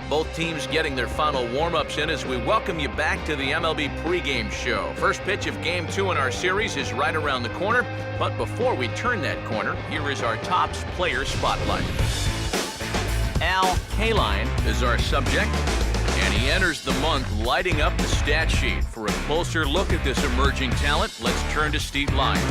Both teams getting their final warm-ups in as we welcome you back to the MLB pregame show. First pitch of Game 2 in our series is right around the corner. But before we turn that corner, here is our Topps player spotlight. KALINE is our subject, and he enters the month lighting up the stat sheet. For a closer look at this emerging talent, let's turn to Steve Lyons.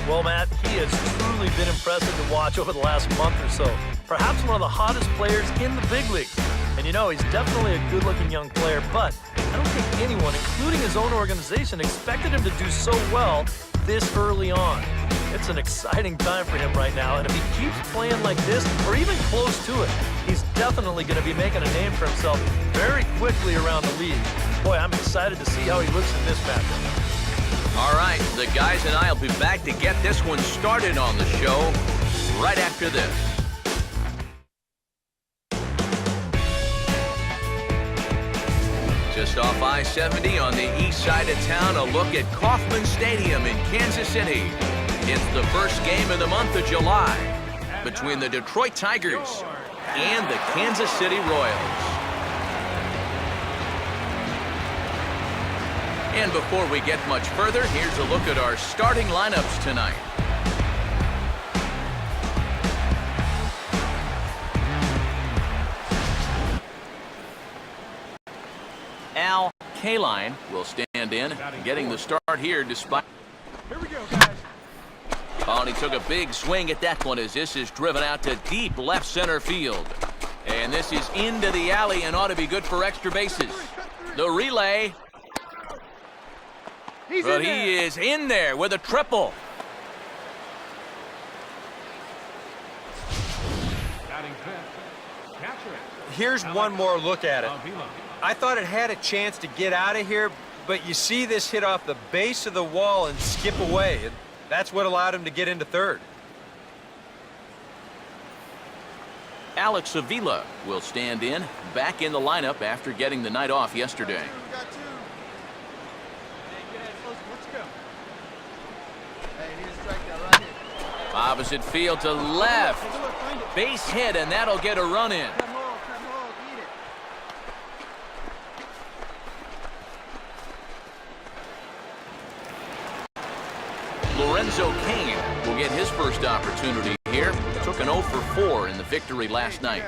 Well, Matt, he has truly been impressive to watch over the last month or so. Perhaps one of the hottest players in the big leagues. And you know, he's definitely a good-looking young player, but I don't think anyone, including his own organization, expected him to do so well this early on. It's an exciting time for him right now, and if he keeps playing like this, or even close to it, he's definitely going to be making a name for himself very quickly around the league. Boy, I'm excited to see how he looks in this matchup. All right, the guys and I will be back to get this one started on the show right after this. Just off I-70 on the east side of town, a look at Kauffman Stadium in Kansas City. It's the first game of the month of July between the Detroit Tigers and the Kansas City Royals. And before we get much further, here's a look at our starting lineups tonight. KALINE will stand in, getting the start here despite... Here we go, guys. Oh, and he took a big swing at that one as this is driven out to deep left center field. And this is into the alley and ought to be good for extra bases. The relay... But he is in there with a triple. Here's one more look at it. I thought it had a chance to get out of here, but you see this hit off the base of the wall and skip away, and that's what allowed him to get into third. Alex Avila will stand in, back in the lineup after getting the night off yesterday. Opposite field to left. Base hit, and that'll get a run in. Lorenzo Cain will get his first opportunity here. Took an 0 for 4 in the victory last night.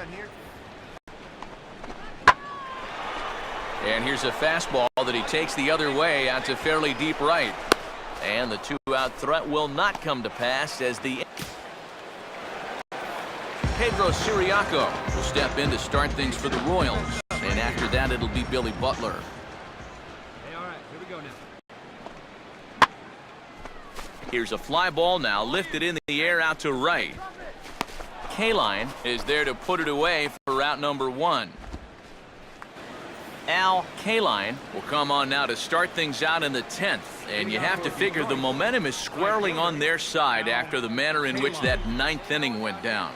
And here's a fastball that he takes the other way out to fairly deep right. And the two-out threat will not come to pass as the Pedro Siriaco will step in to start things for the Royals. And after that, it'll be Billy Butler. Hey, all right, here we go now. Here's a fly ball now lifted in the air out to right. KALINE is there to put it away for route number 1. KALINE will come on now to start things out in the 10th. And you have to figure the momentum is squarely on their side after the manner in which that 9th inning went down.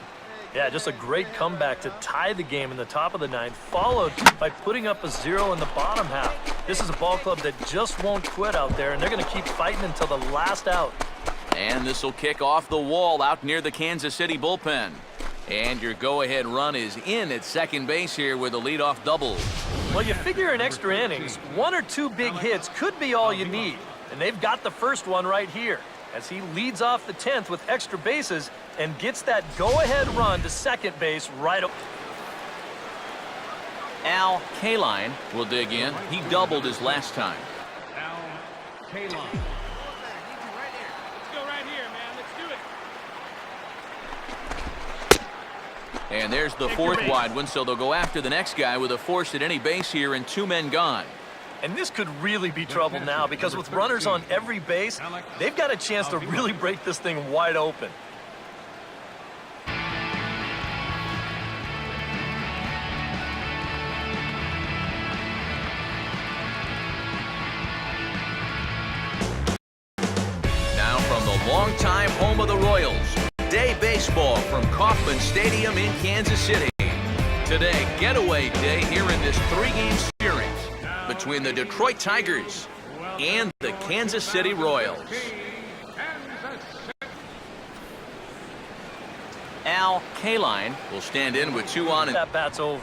Yeah, just a great comeback to tie the game in the top of the 9th, followed by putting up a 0 in the bottom half. This is a ball club that just won't quit out there, and they're going to keep fighting until the last out. And this will kick off the wall out near the Kansas City bullpen. And your go-ahead run is in at second base here with a leadoff double. Well, you figure in extra innings, 1 or 2 big hits could be all you need. And they've got the first one right here as he leads off the 10th with extra bases and gets that go-ahead run to second base right up. KALINE will dig in. He doubled his last time. KALINE. Let's go right here, man. Let's do it. And there's the 4th wide one, so they'll go after the next guy with a force at any base here and 2 men gone. And this could really be trouble now because with runners on every base, they've got a chance to really break this thing wide open. Now from the longtime home of the Royals, day baseball from Kauffman Stadium in Kansas City. Today, getaway day here in this 3-game series between the Detroit Tigers and the Kansas City Royals. KALINE will stand in with 2 on. That bat's over.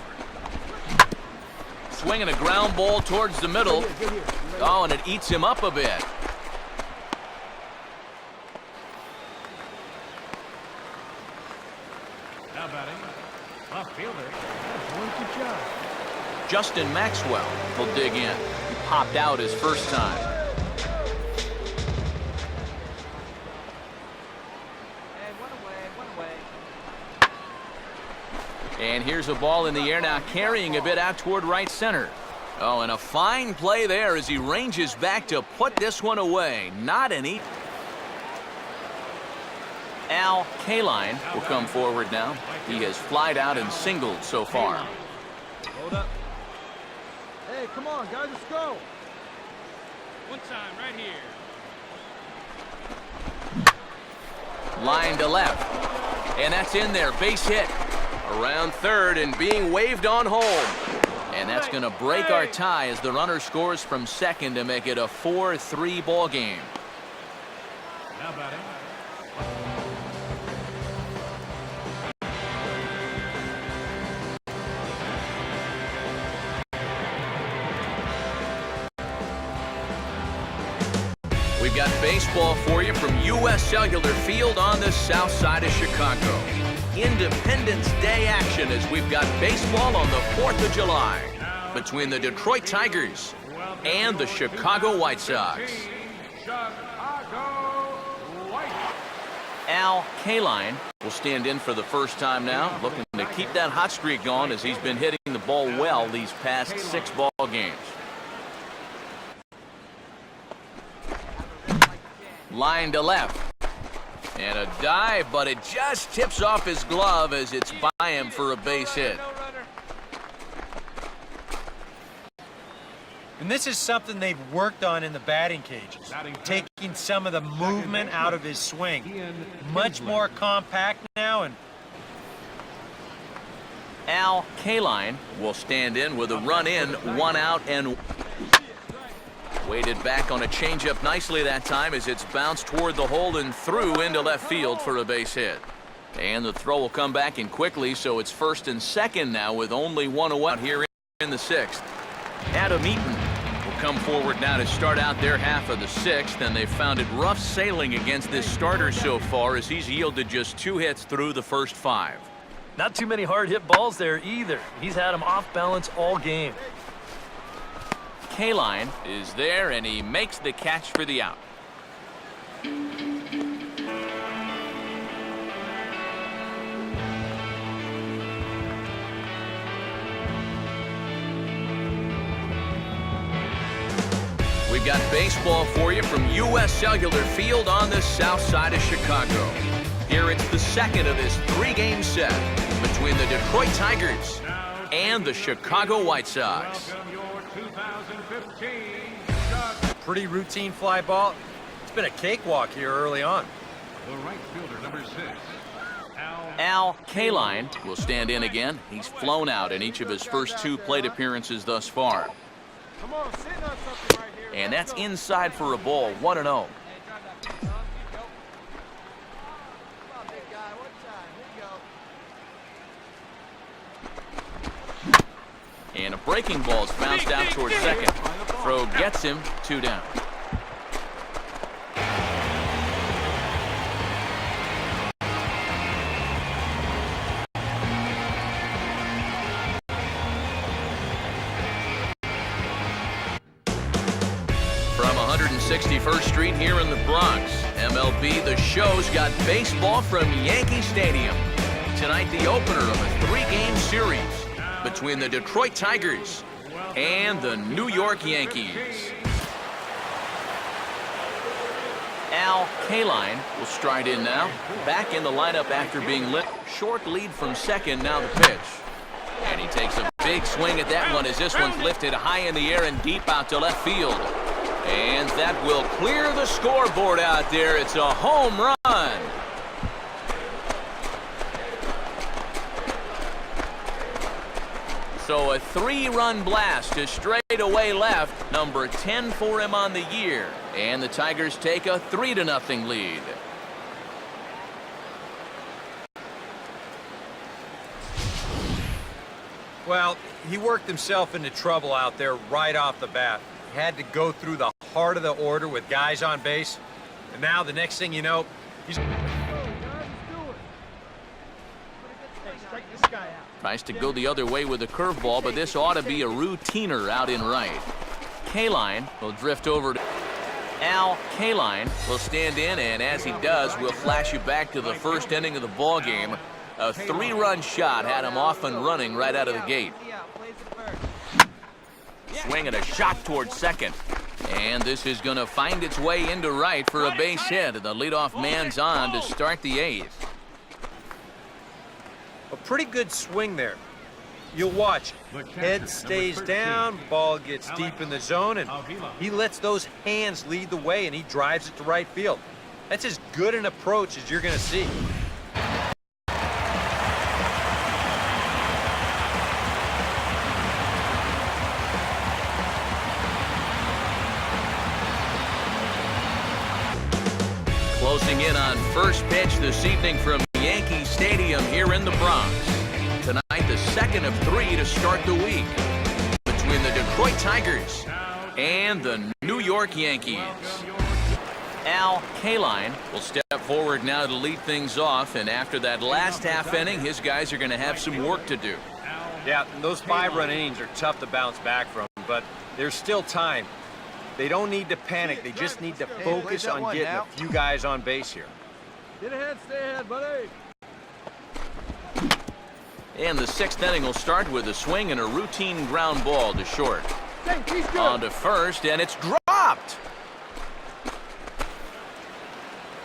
swinging a ground ball towards the middle. Oh, and it eats him up a bit. Now batting, left fielder. Good job. Justin Maxwell will dig in. He popped out his first time. And here's a ball in the air now, carrying a bit out toward right center. Oh, and a fine play there as he ranges back to put this one away. Not an easy. KALINE will come forward now. He has flied out and singled so far. Hold up. Hey, come on, guys, let's go. One time, right here. Line to left. And that's in there. Base hit. Around third and being waved on home. And that's going to break our tie as the runner scores from second to make it a 4-3 ball game. Now batting. We've got baseball for you from U.S. Cellular Field on the south side of Chicago. Independence Day action as we've got baseball on the 4th of July between the Detroit Tigers and the Chicago White Sox. KALINE will stand in for the first time now, looking to keep that hot streak going as he's been hitting the ball well these past 6 ball games. Line to left. And a dive, but it just tips off his glove as it's by him for a base hit. And this is something they've worked on in the batting cages, taking some of the movement out of his swing. Much more compact now. And KALINE will stand in with a run in, 1 out, and weighted back on a changeup nicely that time as it's bounced toward the hole and through into left field for a base hit. And the throw will come back in quickly, so it's first and second now with only 1 away here in the 6th. Adam Eaton will come forward now to start out their half of the 6th, and they've found it rough sailing against this starter so far as he's yielded just 2 hits through the first 5. Not too many hard hit balls there either. He's had him off balance all game. KALINE is there, and he makes the catch for the out. We've got baseball for you from U.S. Cellular Field on the south side of Chicago. Here it's the second of this 3-game set between the Detroit Tigers and the Chicago White Sox. pretty routine fly ball. It's been a cakewalk here early on. The right fielder, number 6. KALINE will stand in again. He's flown out in each of his first 2 plate appearances thus far. Come on, sitting on something right here. And that's inside for a ball, 1-0. And a breaking ball is bounced out towards second. Throw gets him, 2 down. From 161st Street here in the Bronx, MLB The Show's got baseball from Yankee Stadium. Tonight, the opener of a 3-game series between the Detroit Tigers and the New York Yankees. KALINE will stride in now. Back in the lineup after being lit. Short lead from second, now the pitch. And he takes a big swing at that one as this one's lifted high in the air and deep out to left field. And that will clear the scoreboard out there. It's a home run. So a 3-run blast to straightaway left, number 10 for him on the year. And the Tigers take a 3-0 lead. Well, he worked himself into trouble out there right off the bat. Had to go through the heart of the order with guys on base. And now the next thing you know, he's... Tries to go the other way with a curveball, but this ought to be a routiner out in right. KALINE will drift over to... KALINE will stand in, and as he does, we'll flash you back to the first inning of the ball game. A 3-run shot had him off and running right out of the gate. Swinging a shot towards second. And this is going to find its way into right for a base hit. The leadoff man's on to start the 8th. A pretty good swing there. You'll watch. Head stays down, ball gets deep in the zone, and he lets those hands lead the way, and he drives it to right field. That's as good an approach as you're going to see. Closing in on first pitch this evening from Yankee Stadium here in the Bronx. Tonight, the second of 3 to start the week between the Detroit Tigers and the New York Yankees. KALINE will step forward now to lead things off, and after that last half inning, his guys are going to have some work to do. Yeah, those 5-run innings are tough to bounce back from, but there's still time. They don't need to panic. They just need to focus on getting a few guys on base here. Get ahead, stay ahead, buddy. And the 6th inning will start with a swing and a routine ground ball to short. On to first, and it's dropped.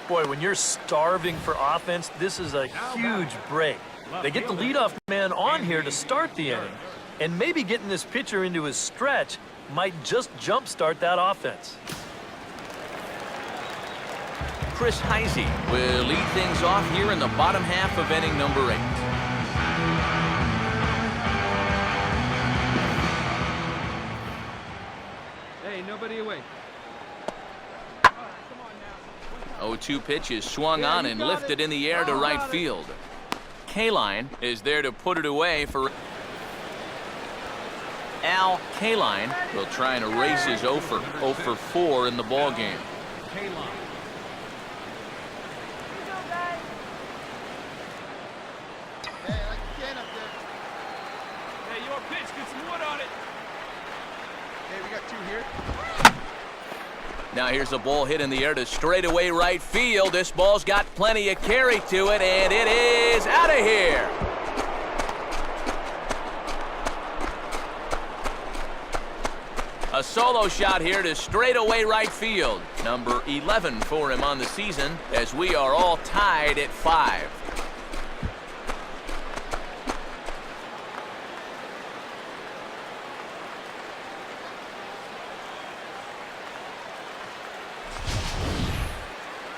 Boy, when you're starving for offense, this is a huge break. They get the leadoff man on here to start the inning, and maybe getting this pitcher into his stretch might just jumpstart that offense. Chris Heisey will lead things off here in the bottom half of inning number 8. Hey, nobody away. 0-2 pitch is swung on and lifted in the air to right field. KALINE is there to put it away for... KALINE will try and erase his 0 for 4 in the ball game. Hey, your pitch, get some wood on it. Hey, we got 2 here. Now here's a ball hit in the air to straightaway right field. This ball's got plenty of carry to it, and it is out of here. A solo shot here to straightaway right field. Number 11 for him on the season, as we are all tied at 5.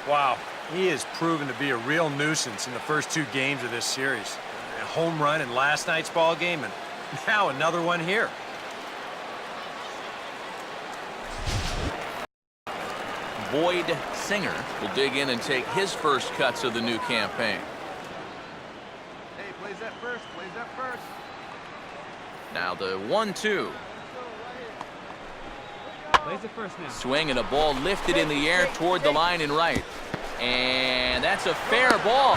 Wow, he has proven to be a real nuisance in the first 2 games of this series. A home run in last night's ball game, and now another one here. Boyd Singer will dig in and take his first cuts of the new campaign. Hey, plays that first, plays that first. Now the 1-2. Plays it first now. Swing and a ball lifted in the air toward the line and right. And that's a fair ball.